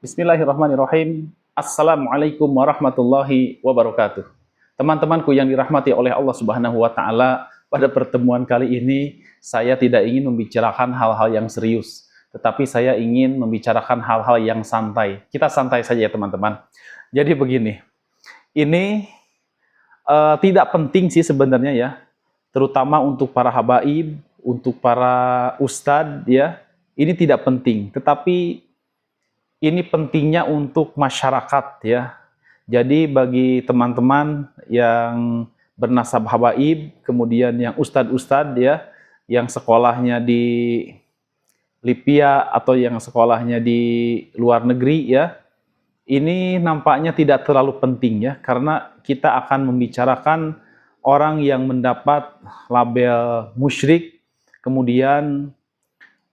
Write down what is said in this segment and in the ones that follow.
Bismillahirrahmanirrahim. Assalamualaikum warahmatullahi wabarakatuh. Teman-temanku yang dirahmati oleh Allah Subhanahu wa taala, pada pertemuan kali ini saya tidak ingin membicarakan hal-hal yang serius, tetapi saya ingin membicarakan hal-hal yang santai. Kita santai saja ya, teman-teman. Jadi begini, ini tidak penting sih sebenarnya ya, terutama untuk para habaib, untuk para ustadz ya. Ini tidak penting, tetapi ini pentingnya untuk masyarakat ya. Jadi bagi teman-teman yang bernasab habaib, kemudian yang ustadz-ustadz ya, yang sekolahnya di Lipia atau yang sekolahnya di luar negeri ya, ini nampaknya tidak terlalu penting ya, karena kita akan membicarakan orang yang mendapat label musyrik, kemudian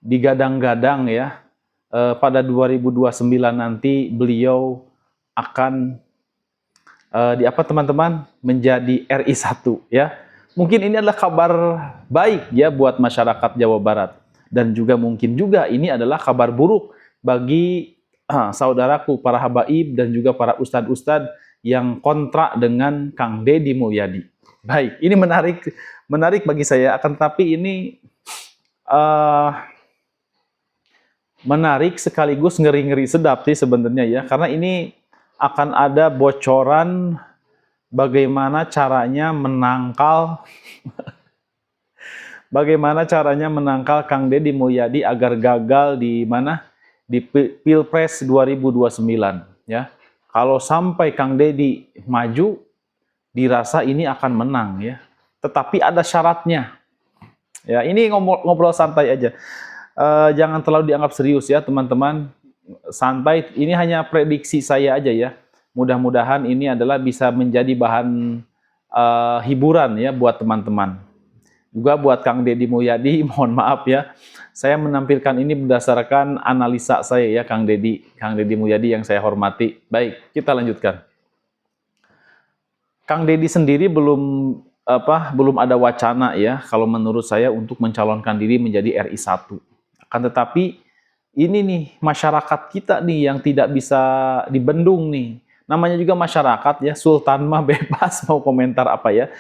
digadang-gadang ya, pada 2029 nanti beliau akan di apa teman-teman, menjadi RI 1 ya. Mungkin ini adalah kabar baik ya buat masyarakat Jawa Barat, dan juga mungkin juga ini adalah kabar buruk bagi saudaraku para habaib dan juga para ustadz-ustadz yang kontrak dengan Kang Deddy Mulyadi. Baik, ini menarik bagi saya, akan tapi ini menarik sekaligus ngeri-ngeri sedap sih sebenarnya ya, karena ini akan ada bocoran bagaimana caranya menangkal Kang Deddy Mulyadi agar gagal di mana, di Pilpres 2029 ya. Kalau sampai Kang Deddy maju, dirasa ini akan menang ya, tetapi ada syaratnya ya. Ini ngobrol santai aja. Jangan terlalu dianggap serius ya teman-teman, santai, ini hanya prediksi saya aja ya. Mudah-mudahan ini adalah bisa menjadi bahan hiburan ya buat teman-teman. Juga buat Kang Deddy Mulyadi, mohon maaf ya, saya menampilkan ini berdasarkan analisa saya ya, Kang Deddy Mulyadi yang saya hormati. Baik, kita lanjutkan. Kang Deddy sendiri belum ada wacana ya, kalau menurut saya, untuk mencalonkan diri menjadi RI 1. Akan tetapi ini nih masyarakat kita nih yang tidak bisa dibendung nih. Namanya juga masyarakat ya, Sultan mah bebas mau komentar apa ya.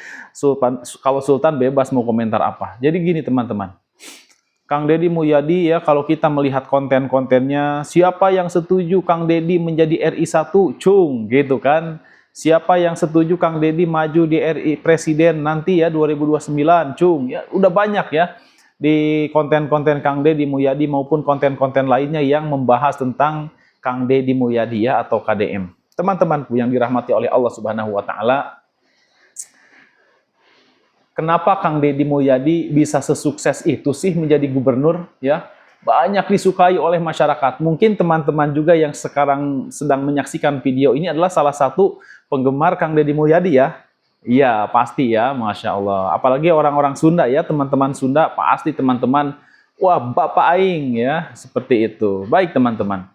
Kalau Sultan bebas mau komentar apa. Jadi gini teman-teman, Kang Deddy Mulyadi ya, kalau kita melihat konten-kontennya, siapa yang setuju Kang Deddy menjadi RI 1? Cung, gitu kan. Siapa yang setuju Kang Deddy maju di RI Presiden nanti ya 2029? Cung, ya udah banyak ya di konten-konten Kang Deddy Mulyadi maupun konten-konten lainnya yang membahas tentang Kang Deddy Mulyadi ya, atau KDM. Teman-temanku yang dirahmati oleh Allah Subhanahu wa taala, kenapa Kang Deddy Mulyadi bisa sesukses itu sih menjadi gubernur ya? Banyak disukai oleh masyarakat. Mungkin teman-teman juga yang sekarang sedang menyaksikan video ini adalah salah satu penggemar Kang Deddy Mulyadi ya. Iya, pasti ya, Masya Allah. Apalagi orang-orang Sunda ya, teman-teman Sunda, pasti teman-teman, wah Bapak Aing ya, seperti itu. Baik teman-teman,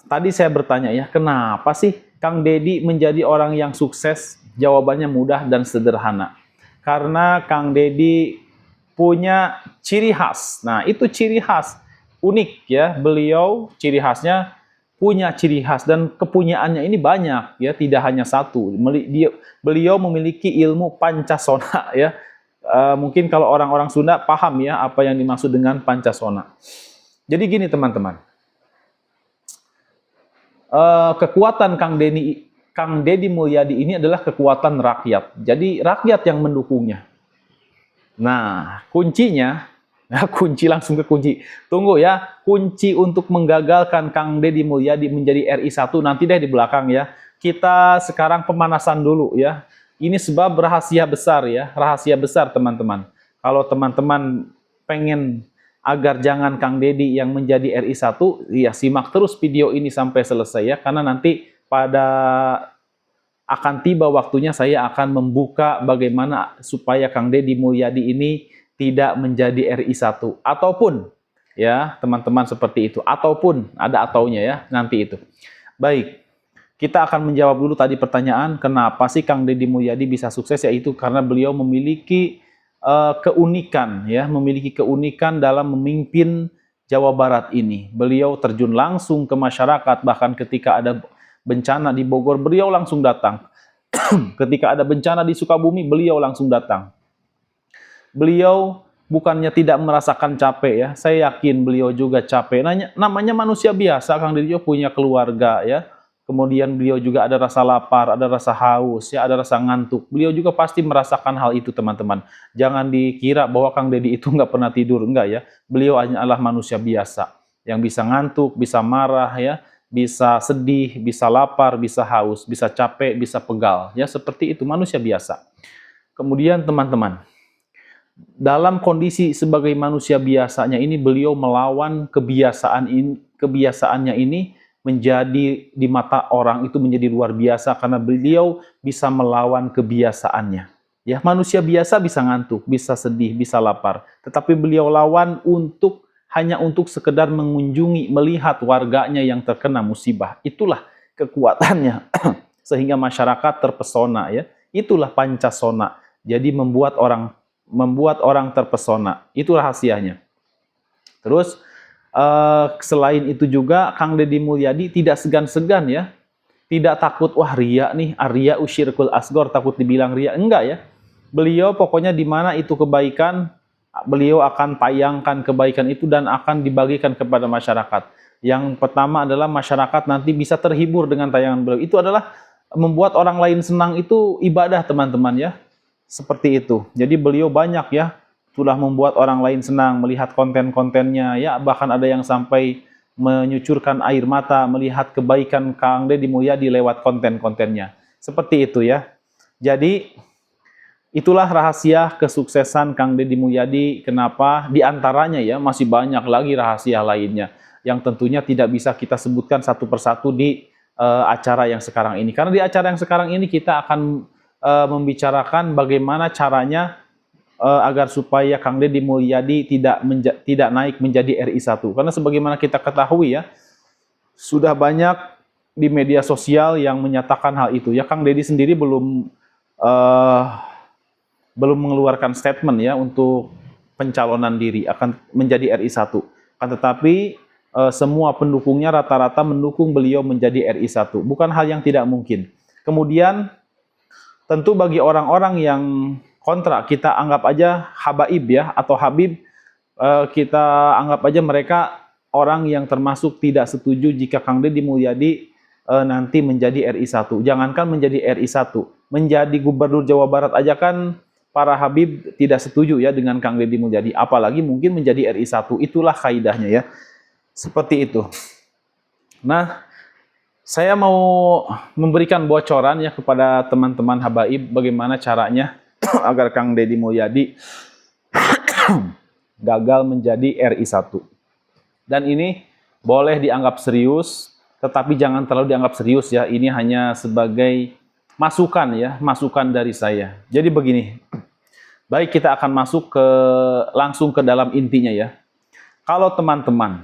tadi saya bertanya ya, kenapa sih Kang Deddy menjadi orang yang sukses? Jawabannya mudah dan sederhana. Karena Kang Deddy punya ciri khas. Nah, itu ciri khas unik ya, beliau ciri khasnya punya ciri khas, dan kepunyaannya ini banyak ya, tidak hanya satu. Beliau memiliki ilmu Pancasona ya. Mungkin kalau orang-orang Sunda paham ya apa yang dimaksud dengan Pancasona. Jadi gini teman-teman, kekuatan Kang Deddy Mulyadi ini adalah kekuatan rakyat. Jadi rakyat yang mendukungnya. Nah, kuncinya, nah, langsung ke kunci. Tunggu ya, kunci untuk menggagalkan Kang Deddy Mulyadi menjadi RI 1 nanti deh di belakang ya. Kita sekarang pemanasan dulu ya. Ini sebab rahasia besar ya, rahasia besar teman-teman. Kalau teman-teman pengen agar jangan Kang Deddy yang menjadi RI 1, ya simak terus video ini sampai selesai ya, karena nanti akan tiba waktunya saya akan membuka bagaimana supaya Kang Deddy Mulyadi ini tidak menjadi RI 1, ataupun ya teman-teman seperti itu, ataupun ada ataunya ya nanti itu. Baik, kita akan menjawab dulu tadi pertanyaan, kenapa sih Kang Deddy Mulyadi bisa sukses? Yaitu karena beliau memiliki keunikan ya, memiliki keunikan dalam memimpin Jawa Barat ini. Beliau terjun langsung ke masyarakat, bahkan ketika ada bencana di Bogor, beliau langsung datang. Ketika ada bencana di Sukabumi, beliau langsung datang. Beliau bukannya tidak merasakan capek ya, saya yakin beliau juga capek. Namanya manusia biasa, Kang Dedio punya keluarga ya. Kemudian beliau juga ada rasa lapar, ada rasa haus, ya, ada rasa ngantuk. Beliau juga pasti merasakan hal itu, teman-teman. Jangan dikira bahwa Kang Deddy itu nggak pernah tidur, enggak ya. Beliau hanyalah manusia biasa yang bisa ngantuk, bisa marah ya, bisa sedih, bisa lapar, bisa haus, bisa capek, bisa pegal, ya seperti itu manusia biasa. Kemudian teman-teman, dalam kondisi sebagai manusia biasanya ini beliau melawan kebiasaannya ini menjadi di mata orang itu menjadi luar biasa karena beliau bisa melawan kebiasaannya. Ya, manusia biasa bisa ngantuk, bisa sedih, bisa lapar, tetapi beliau lawan hanya untuk sekedar mengunjungi, melihat warganya yang terkena musibah. Itulah kekuatannya sehingga masyarakat terpesona ya. Itulah pancasona. Jadi membuat orang terpesona. Itu rahasianya. Terus selain itu juga Kang Deddy Mulyadi tidak segan-segan ya, tidak takut wah ria nih, arya usyirkul asgor, takut dibilang ria, enggak ya. Beliau pokoknya di mana itu kebaikan, beliau akan tayangkan kebaikan itu dan akan dibagikan kepada masyarakat. Yang pertama adalah masyarakat nanti bisa terhibur dengan tayangan beliau. Itu adalah membuat orang lain senang, itu ibadah teman-teman ya. Seperti itu. Jadi beliau banyak ya sudah membuat orang lain senang melihat konten-kontennya ya, bahkan ada yang sampai menyucurkan air mata melihat kebaikan Kang Deddy Mulyadi lewat konten-kontennya. Seperti itu ya. Jadi itulah rahasia kesuksesan Kang Deddy Mulyadi. Kenapa? Di antaranya ya, masih banyak lagi rahasia lainnya yang tentunya tidak bisa kita sebutkan satu persatu di acara yang sekarang ini. Karena di acara yang sekarang ini kita akan membicarakan bagaimana caranya agar supaya Kang Deddy Mulyadi tidak naik menjadi RI1. Karena sebagaimana kita ketahui ya, sudah banyak di media sosial yang menyatakan hal itu. Ya, Kang Deddy sendiri belum mengeluarkan statement ya untuk pencalonan diri akan menjadi RI1. Kan tetapi semua pendukungnya rata-rata mendukung beliau menjadi RI1. Bukan hal yang tidak mungkin. Kemudian tentu bagi orang-orang yang kontra, kita anggap aja habaib ya, atau habib, kita anggap aja mereka orang yang termasuk tidak setuju jika Kang Deddy Mulyadi nanti menjadi RI1. Jangankan menjadi RI1, menjadi gubernur Jawa Barat aja kan para habib tidak setuju ya dengan Kang Deddy Mulyadi, apalagi mungkin menjadi RI1. Itulah kaidahnya ya. Seperti itu. Nah, saya mau memberikan bocoran ya kepada teman-teman habaib bagaimana caranya agar Kang Deddy Mulyadi gagal menjadi RI1. Dan ini boleh dianggap serius, tetapi jangan terlalu dianggap serius ya. Ini hanya sebagai masukan ya, masukan dari saya. Jadi begini, baik kita akan masuk langsung ke dalam intinya ya. Kalau teman-teman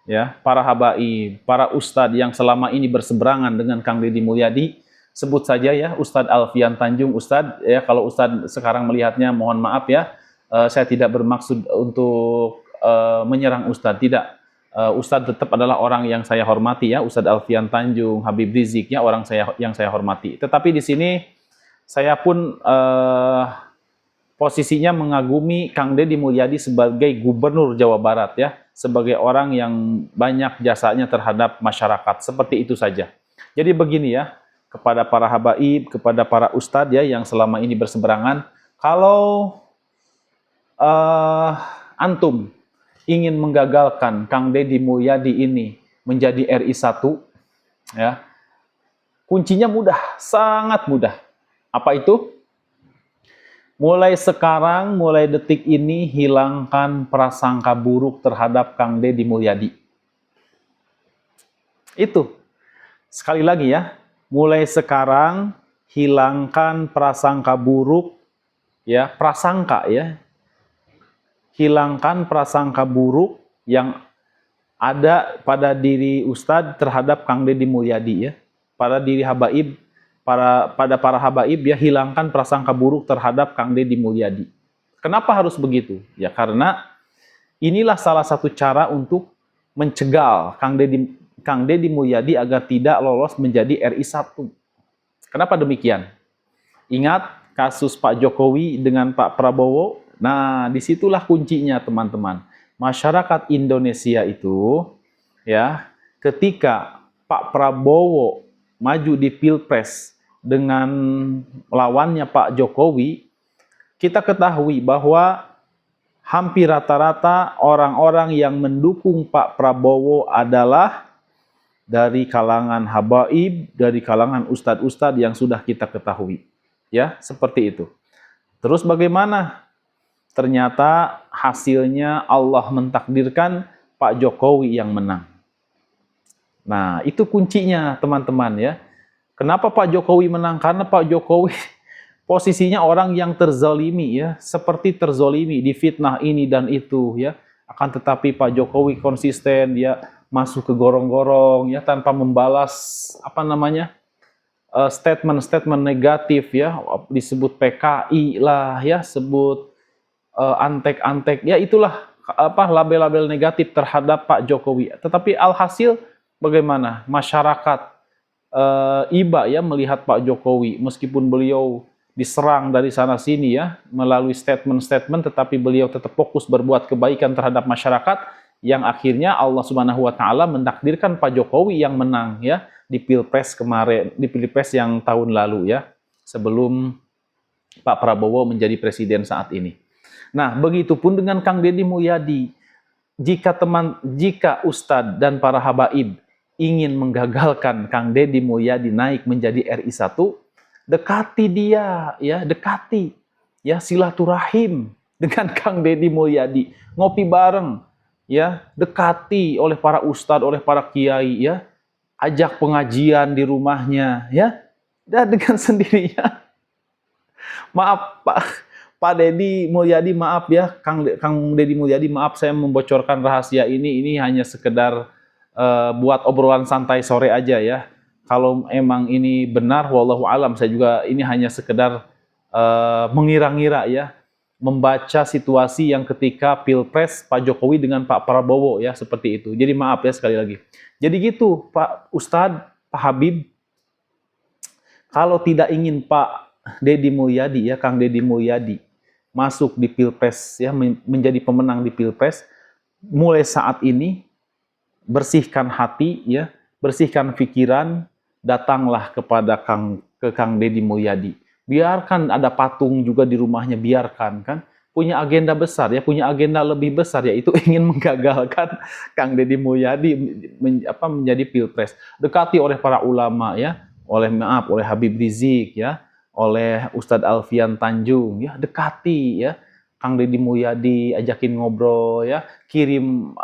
ya, para habaib, para ustadz yang selama ini berseberangan dengan Kang Deddy Mulyadi, sebut saja ya Ustadz Alfian Tanjung. Ustadz ya, kalau Ustadz sekarang melihatnya mohon maaf ya, saya tidak bermaksud untuk menyerang Ustadz, tidak. Ustadz tetap adalah orang yang saya hormati ya, Ustadz Alfian Tanjung, Habib Rizik ya, orang yang saya hormati. Tetapi di sini saya pun posisinya mengagumi Kang Deddy Mulyadi sebagai gubernur Jawa Barat ya, sebagai orang yang banyak jasanya terhadap masyarakat. Seperti itu saja. Jadi begini ya, kepada para habaib, kepada para ustadz ya yang selama ini berseberangan, kalau antum ingin menggagalkan Kang Deddy Mulyadi ini menjadi RI1 ya, kuncinya mudah, sangat mudah. Apa itu? Mulai sekarang, mulai detik ini, hilangkan prasangka buruk terhadap Kang Deddy Mulyadi. Itu. Sekali lagi ya, mulai sekarang hilangkan prasangka buruk ya, prasangka ya. Hilangkan prasangka buruk yang ada pada diri Ustadz terhadap Kang Deddy Mulyadi ya. Pada diri habaib, pada para habaib ya, hilangkan prasangka buruk terhadap Kang Deddy Mulyadi. Kenapa harus begitu? Ya karena Inilah salah satu cara untuk mencegal Kang Deddy Mulyadi agar tidak lolos menjadi RI 1. Kenapa demikian? Ingat kasus Pak Jokowi dengan Pak Prabowo? Nah, disitulah kuncinya teman-teman. Masyarakat Indonesia itu, ya, ketika Pak Prabowo maju di Pilpres dengan lawannya Pak Jokowi, kita ketahui bahwa hampir rata-rata orang-orang yang mendukung Pak Prabowo adalah dari kalangan habaib, dari kalangan ustadz-ustadz yang sudah kita ketahui. Ya, seperti itu. Terus bagaimana? Ternyata hasilnya Allah mentakdirkan Pak Jokowi yang menang. Nah, itu kuncinya teman-teman ya. Kenapa Pak Jokowi menang? Karena Pak Jokowi posisinya orang yang terzalimi ya, seperti terzalimi, difitnah ini dan itu ya. Akan tetapi Pak Jokowi konsisten, dia masuk ke gorong-gorong ya tanpa membalas statement-statement negatif ya, disebut PKI lah ya, sebut antek-antek ya, itulah label-label negatif terhadap Pak Jokowi. Tetapi alhasil bagaimana masyarakat iba ya melihat Pak Jokowi, meskipun beliau diserang dari sana sini ya melalui statement-statement, tetapi beliau tetap fokus berbuat kebaikan terhadap masyarakat, yang akhirnya Allah Subhanahu wa taala mentakdirkan Pak Jokowi yang menang ya di Pilpres kemarin, di Pilpres yang tahun lalu ya, sebelum Pak Prabowo menjadi presiden saat ini. Nah, begitupun dengan Kang Deddy Mulyadi. Jika Ustadz dan para habaib ingin menggagalkan Kang Deddy Mulyadi naik menjadi RI 1, dekati dia ya, dekati ya, silaturahim dengan Kang Deddy Mulyadi, ngopi bareng ya, dekati oleh para ustadz, oleh para kiai ya, ajak pengajian di rumahnya ya, dan dengan sendirinya. Maaf Pak Deddy Mulyadi, maaf ya, Kang Deddy Mulyadi, maaf saya membocorkan rahasia ini hanya sekedar buat obrolan santai sore aja ya. Kalau emang ini benar, wallahu alam, saya juga ini hanya sekedar mengira-ngira ya, membaca situasi yang ketika Pilpres Pak Jokowi dengan Pak Prabowo ya, seperti itu. Jadi maaf ya sekali lagi. Jadi gitu Pak Ustadz, Pak Habib, kalau tidak ingin Pak Deddy Mulyadi ya, Kang Deddy Mulyadi masuk di Pilpres ya, menjadi pemenang di Pilpres, mulai saat ini bersihkan hati ya, bersihkan pikiran, datanglah kepada Kang Deddy Mulyadi. Biarkan ada patung juga di rumahnya, biarkan kan. Punya agenda besar ya, punya agenda lebih besar, yaitu ingin menggagalkan Kang Deddy Mulyadi menjadi Pilpres. Dekati oleh para ulama ya, oleh Habib Rizik ya, oleh Ustadz Alfian Tanjung ya, dekati ya Kang Deddy Mulyadi, ajakin ngobrol ya, kirim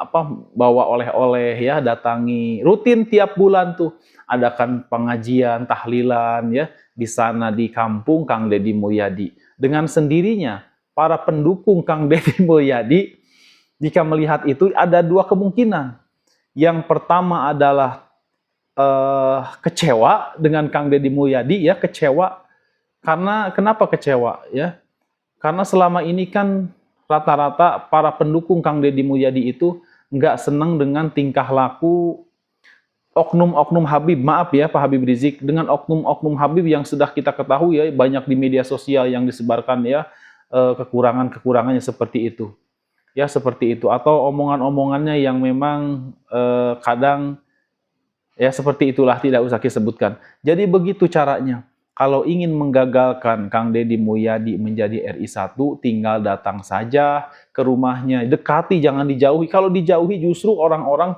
bawa oleh-oleh ya, datangi rutin tiap bulan tuh, adakan pengajian, tahlilan ya di sana di kampung Kang Deddy Mulyadi. Dengan sendirinya para pendukung Kang Deddy Mulyadi jika melihat itu ada dua kemungkinan. Yang pertama adalah kecewa dengan Kang Deddy Mulyadi ya, kecewa. Karena kenapa kecewa ya? Karena selama ini kan rata-rata para pendukung Kang Deddy Mulyadi itu nggak senang dengan tingkah laku oknum-oknum Habib, maaf ya Pak Habib Rizik, dengan oknum-oknum Habib yang sudah kita ketahui ya, banyak di media sosial yang disebarkan ya, kekurangan-kekurangannya seperti itu. Ya seperti itu, atau omongan-omongannya yang memang kadang ya seperti itulah, tidak usah kita sebutkan. Jadi begitu caranya. Kalau ingin menggagalkan Kang Deddy Mulyadi menjadi RI 1, tinggal datang saja ke rumahnya, dekati, jangan dijauhi. Kalau dijauhi justru orang-orang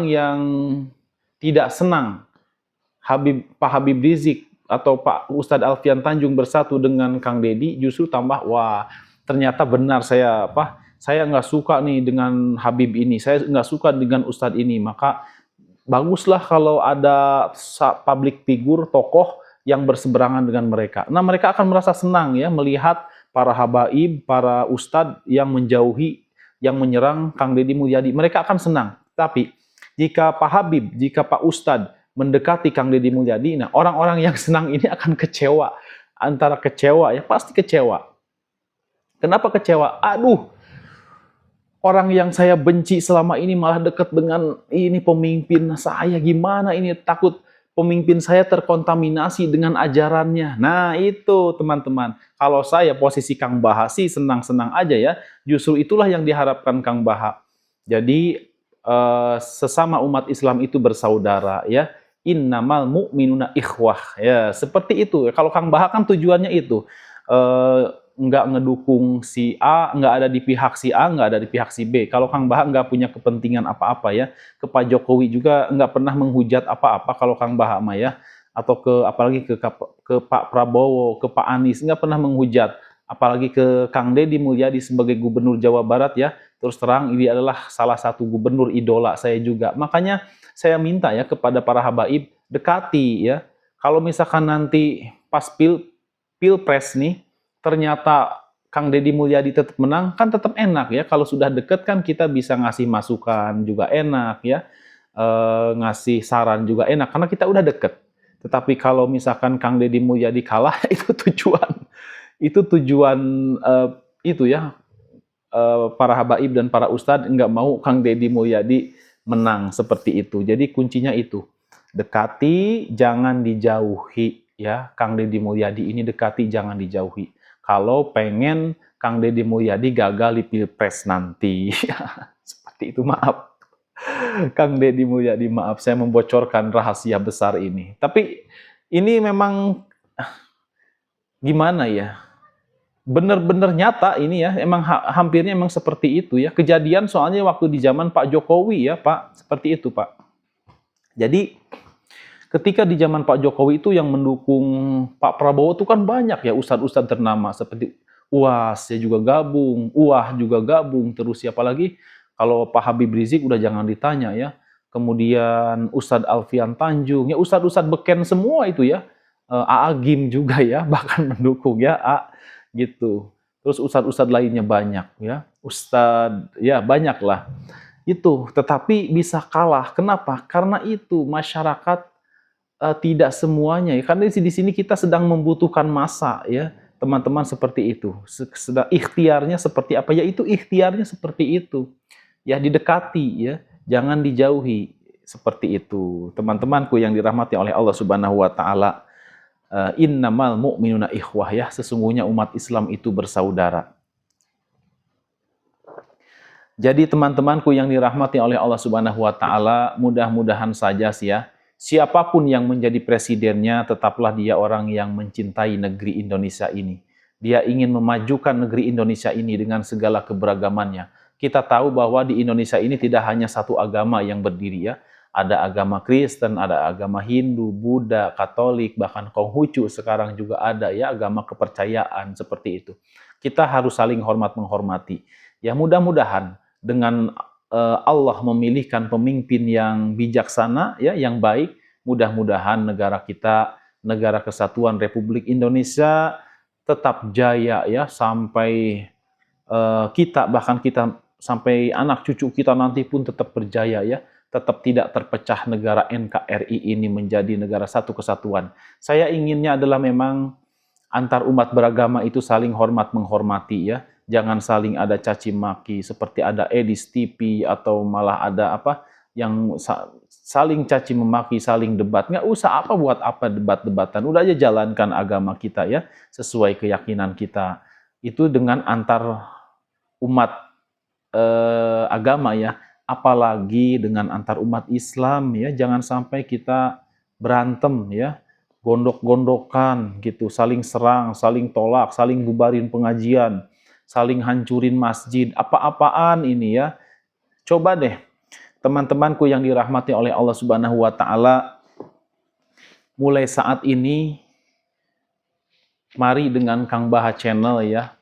yang tidak senang Pak Habib Rizik atau Pak Ustadz Alfian Tanjung bersatu dengan Kang Deddy, justru tambah, wah ternyata benar saya nggak suka nih dengan Habib ini, saya nggak suka dengan Ustadz ini, maka baguslah kalau ada public figure, tokoh yang berseberangan dengan mereka. Nah, mereka akan merasa senang ya melihat para habaib, para ustadz yang menjauhi, yang menyerang Kang Deddy Mulyadi. Mereka akan senang. Tapi jika Pak Habib, jika Pak Ustadz mendekati Kang Deddy Mulyadi, nah orang-orang yang senang ini akan kecewa. Antara kecewa ya, pasti kecewa. Kenapa kecewa? Aduh, orang yang saya benci selama ini malah dekat dengan ini pemimpin saya, gimana ini, takut pemimpin saya terkontaminasi dengan ajarannya. Nah itu teman-teman, kalau saya posisi Kang Baha sih senang-senang aja ya, justru itulah yang diharapkan Kang Baha. Jadi sesama umat Islam itu bersaudara ya, innamal mu'minuna ikhwah ya, seperti itu. Kalau Kang Baha kan tujuannya itu, eh, nggak ngedukung si A, nggak ada di pihak si A, nggak ada di pihak si B. Kalau Kang Baha nggak punya kepentingan apa-apa ya, ke Pak Jokowi juga nggak pernah menghujat apa-apa kalau Kang Baha mah ya, atau ke apalagi ke Pak Prabowo, ke Pak Anies nggak pernah menghujat, apalagi ke Kang Deddy Mulyadi sebagai Gubernur Jawa Barat ya. Terus terang ini adalah salah satu gubernur idola saya juga. Makanya saya minta ya kepada para habaib dekati ya. Kalau misalkan nanti pas pilpres nih ternyata Kang Deddy Mulyadi tetap menang, kan tetap enak ya. Kalau sudah deket kan kita bisa ngasih masukan juga enak ya, ngasih saran juga enak karena kita udah deket. Tetapi kalau misalkan Kang Deddy Mulyadi kalah, itu tujuan itu ya, para habaib dan para ustadz nggak mau Kang Deddy Mulyadi menang seperti itu. Jadi kuncinya itu, dekati, jangan dijauhi ya. Kang Deddy Mulyadi ini dekati, jangan dijauhi. Kalau pengen Kang Deddy Mulyadi gagal di pilpres nanti. Seperti itu, maaf. Kang Deddy Mulyadi, maaf saya membocorkan rahasia besar ini. Tapi ini memang gimana ya? Benar-benar nyata ini ya, emang hampirnya emang seperti itu ya. Kejadian soalnya waktu di zaman Pak Jokowi ya, Pak. Seperti itu, Pak. Jadi ketika di zaman Pak Jokowi itu yang mendukung Pak Prabowo itu kan banyak ya ustadz-ustadz ternama seperti UAS ya juga gabung, UAH juga gabung, terus siapa lagi? Kalau Pak Habib Rizik udah jangan ditanya ya. Kemudian Ustadz Alfian Tanjung, ya ustadz-ustadz beken semua itu ya. AA Gim juga ya, bahkan mendukung ya, gitu. Terus ustadz-ustadz lainnya banyak ya. Ustadz ya banyak lah. Itu, tetapi bisa kalah. Kenapa? Karena itu masyarakat tidak semuanya ya, karena di sini kita sedang membutuhkan massa ya, teman-teman, seperti itu. Sedang ikhtiarnya seperti apa ya, itu ikhtiarnya seperti itu ya, didekati ya, jangan dijauhi, seperti itu teman-temanku yang dirahmati oleh Allah Subhanahu wa taala. Innamal mu'minuna ikhwah ya, sesungguhnya umat Islam itu bersaudara. Jadi teman-temanku yang dirahmati oleh Allah Subhanahu wa taala, mudah-mudahan saja sih ya, siapapun yang menjadi presidennya, tetaplah dia orang yang mencintai negeri Indonesia ini. Dia ingin memajukan negeri Indonesia ini dengan segala keberagamannya. Kita tahu bahwa di Indonesia ini tidak hanya satu agama yang berdiri ya. Ada agama Kristen, ada agama Hindu, Buddha, Katolik, bahkan Konghucu sekarang juga ada ya, agama kepercayaan seperti itu. Kita harus saling hormat menghormati. Ya mudah-mudahan dengan Allah memilihkan pemimpin yang bijaksana ya, yang baik, mudah-mudahan negara kita, negara kesatuan Republik Indonesia tetap jaya ya, sampai kita, bahkan kita sampai anak cucu kita nanti pun tetap berjaya ya, tetap tidak terpecah negara NKRI ini menjadi negara satu kesatuan. Saya inginnya adalah memang antar umat beragama itu saling hormat menghormati ya. Jangan saling ada caci maki seperti ada edis TV atau malah ada apa yang saling caci memaki, saling debat. Nggak usah apa buat apa debat-debatan. Udah aja jalankan agama kita ya sesuai keyakinan kita. Itu dengan antar umat agama ya. Apalagi dengan antar umat Islam ya. Jangan sampai kita berantem ya, gondok-gondokan gitu, saling serang, saling tolak, saling bubarin pengajian, saling hancurin masjid, apa-apaan ini ya. Coba deh teman-temanku yang dirahmati oleh Allah Subhanahu wa taala, mulai saat ini mari dengan Kang Baha Channel ya,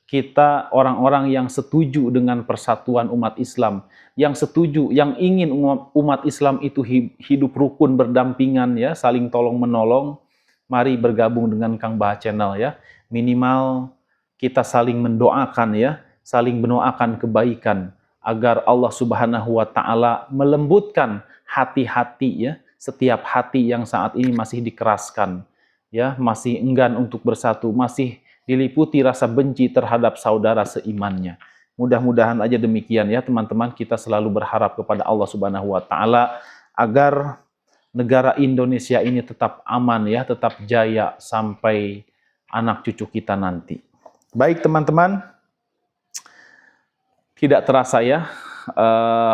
kita orang-orang yang setuju dengan persatuan umat Islam, yang setuju, yang ingin umat Islam itu hidup rukun berdampingan ya, saling tolong menolong, mari bergabung dengan Kang Baha Channel ya. Minimal kita saling mendoakan ya, saling mendoakan kebaikan agar Allah Subhanahu wa taala melembutkan hati-hati ya, setiap hati yang saat ini masih dikeraskan ya, masih enggan untuk bersatu, masih diliputi rasa benci terhadap saudara seimannya. Mudah-mudahan aja demikian ya teman-teman, kita selalu berharap kepada Allah Subhanahu wa taala agar negara Indonesia ini tetap aman ya, tetap jaya sampai anak cucu kita nanti. Baik teman-teman, tidak terasa ya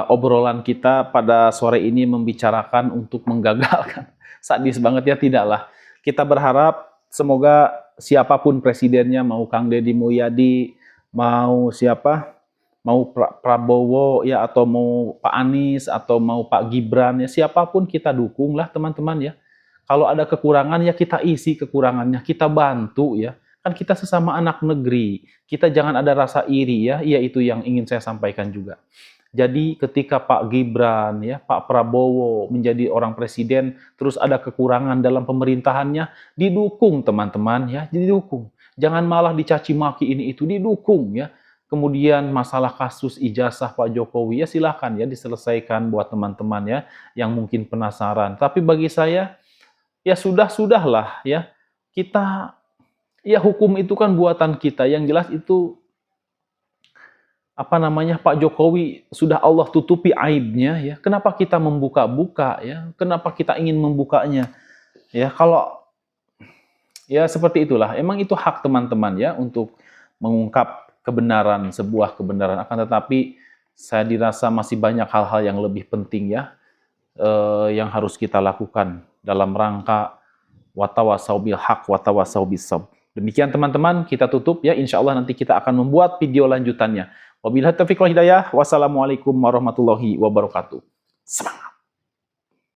obrolan kita pada sore ini membicarakan untuk menggagalkan. Sadis banget ya, tidaklah. Kita berharap semoga siapapun presidennya, mau Kang Deddy Mulyadi, mau siapa, mau Prabowo ya, atau mau Pak Anies, atau mau Pak Gibran ya, siapapun kita dukung lah teman-teman ya. Kalau ada kekurangan ya kita isi kekurangannya, kita bantu ya. Kan kita sesama anak negeri, kita jangan ada rasa iri ya. Iya, itu yang ingin saya sampaikan juga. Jadi ketika Pak Gibran ya, Pak Prabowo menjadi orang presiden, terus ada kekurangan dalam pemerintahannya, didukung teman-teman ya, didukung. Jangan malah dicaci maki ini itu, didukung ya. Kemudian masalah kasus ijazah Pak Jokowi ya silahkan ya diselesaikan buat teman-teman ya yang mungkin penasaran. Tapi bagi saya ya sudahlah ya, kita ya hukum itu kan buatan kita, yang jelas itu apa namanya, Pak Jokowi sudah Allah tutupi aibnya ya. Kenapa kita membuka-buka ya? Kenapa kita ingin membukanya? Ya kalau ya seperti itulah. Emang itu hak teman-teman ya untuk mengungkap kebenaran, sebuah kebenaran. Akan tetapi saya dirasa masih banyak hal-hal yang lebih penting ya yang harus kita lakukan dalam rangka watawasau bil haq watawasau bis sabr. Demikian teman-teman, kita tutup ya. Insya Allah nanti kita akan membuat video lanjutannya. Wabillahi taufiq wal hidayah. Wassalamualaikum warahmatullahi wabarakatuh. Semangat!